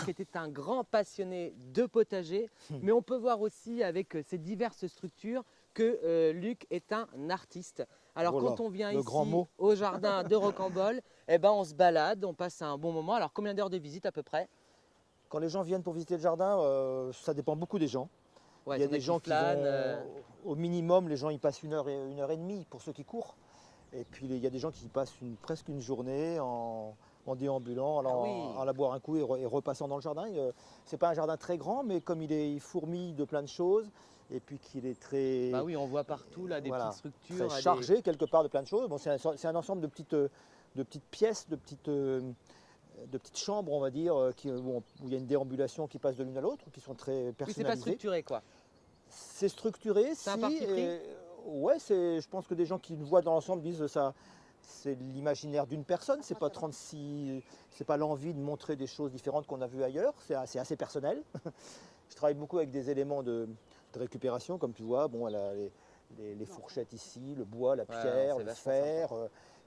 qui était un grand passionné de potager, mais on peut voir aussi avec ces diverses structures que Luc est un artiste. Alors Voilà, quand on vient le ici grand mot. au jardin de Rocambole, eh ben, on se balade, on passe un bon moment. Alors combien d'heures de visite à peu près? Quand les gens viennent pour visiter le jardin, ça dépend beaucoup des gens. Ouais, Il y a t'en as des qui gens qui flânent. vont, au minimum, les gens ils passent une heure et demie pour ceux qui courent. Et puis il y a des gens qui passent presque une journée en déambulant, Ah oui. allant boire un coup et repassant dans le jardin. Ce n'est pas un jardin très grand, mais comme il fourmille de plein de choses, et puis qu'il est Bah très, oui, on voit partout là des petites voilà, très structures. chargé quelque part de plein de choses. Bon, c'est un ensemble de petites pièces, de petites chambres, on va dire, où il y a une déambulation qui passe de l'une à l'autre, qui sont très Oui, c'est pas personnalisées. structuré quoi. C'est structuré, C'est un si. parti pris. Ouais, je pense que des gens qui le voient dans l'ensemble disent ça, c'est l'imaginaire d'une personne. C'est pas 36, c'est pas l'envie de montrer des choses différentes qu'on a vues ailleurs. C'est assez personnel. Je travaille beaucoup avec des éléments de récupération, comme tu vois. Bon, les fourchettes ici, le bois, la pierre, c'est le vachement fer.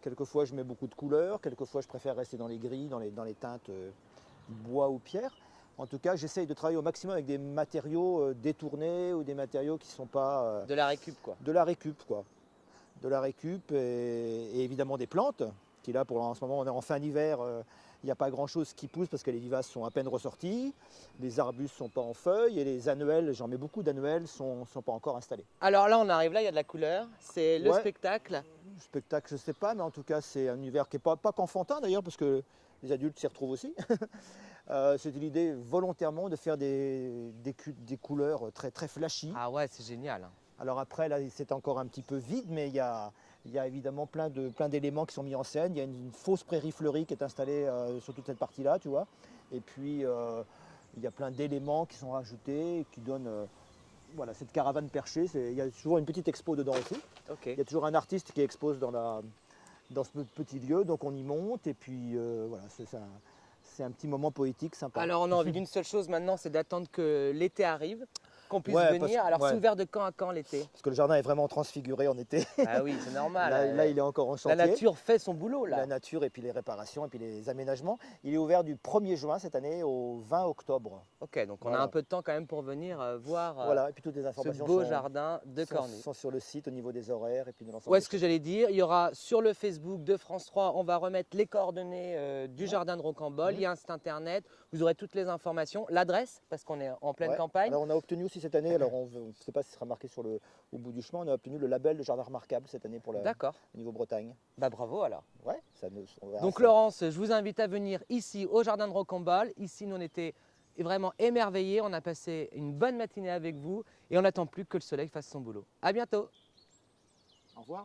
Quelquefois, je mets beaucoup de couleurs. Quelquefois, je préfère rester dans les gris, dans les teintes bois ou pierre. En tout cas, j'essaye de travailler au maximum avec des matériaux détournés ou des matériaux qui ne sont pas De la récup quoi. de la récup, quoi. De la récup et évidemment des plantes, qui là, en ce moment, on est en fin d'hiver, il n'y a pas grand-chose qui pousse parce que les vivaces sont à peine ressorties, les arbustes ne sont pas en feuilles et les annuels, j'en mets beaucoup d'annuels, ne sont pas encore installés. Alors là, on arrive là, il y a de la couleur. C'est le Ouais. spectacle. Le spectacle, je ne sais pas, mais en tout cas, c'est un univers qui n'est pas qu'enfantin d'ailleurs, parce que les adultes s'y retrouvent aussi. C'était l'idée volontairement de faire des couleurs très, très flashy. Ah ouais, c'est génial. Alors après, là, c'est encore un petit peu vide, mais il y a évidemment plein d'éléments qui sont mis en scène. Il y a une fausse prairie fleurie qui est installée sur toute cette partie-là, tu vois. Et puis, il y a plein d'éléments qui sont rajoutés et qui donnent voilà, cette caravane perchée. Il y a toujours une petite expo dedans aussi. Ok. Il y a toujours un artiste qui expose dans ce petit lieu, donc on y monte. Et puis, voilà, c'est un petit moment poétique sympa. Alors on a envie d'une seule chose maintenant, c'est d'attendre que l'été arrive, qu'on puisse Ouais, venir. Alors ouais, c'est ouvert de quand à quand l'été? parce que le jardin est vraiment transfiguré en été. Ah oui, c'est normal. Là, il est encore en La chantier. nature fait son boulot là. La nature et puis les réparations et puis les aménagements. Il est ouvert du 1er juin cette année au 20 octobre. Ok, donc on a Voilà. un peu de temps quand même pour venir voir Voilà, et puis toutes les ce informations beau jardin de Cornu. sont sur le site au niveau des horaires et puis de l'ensemble. Où est-ce que j'allais dire? Il y aura sur le Facebook de France 3, on va remettre les coordonnées du jardin de Rocambole. Il y a un site internet, vous aurez toutes les informations, l'adresse, parce qu'on est en pleine campagne. Alors on a obtenu aussi cette année, alors on ne sait pas si ce sera marqué au bout du chemin, on a obtenu le label de jardin remarquable cette année pour D'accord. au niveau Bretagne. Bah bravo alors. Ouais, on verra Donc ça. Laurence, je vous invite à venir ici au jardin de Rocambole. Ici, nous on était vraiment émerveillés. On a passé une bonne matinée avec vous et on n'attend plus que le soleil fasse son boulot. À bientôt. Au revoir.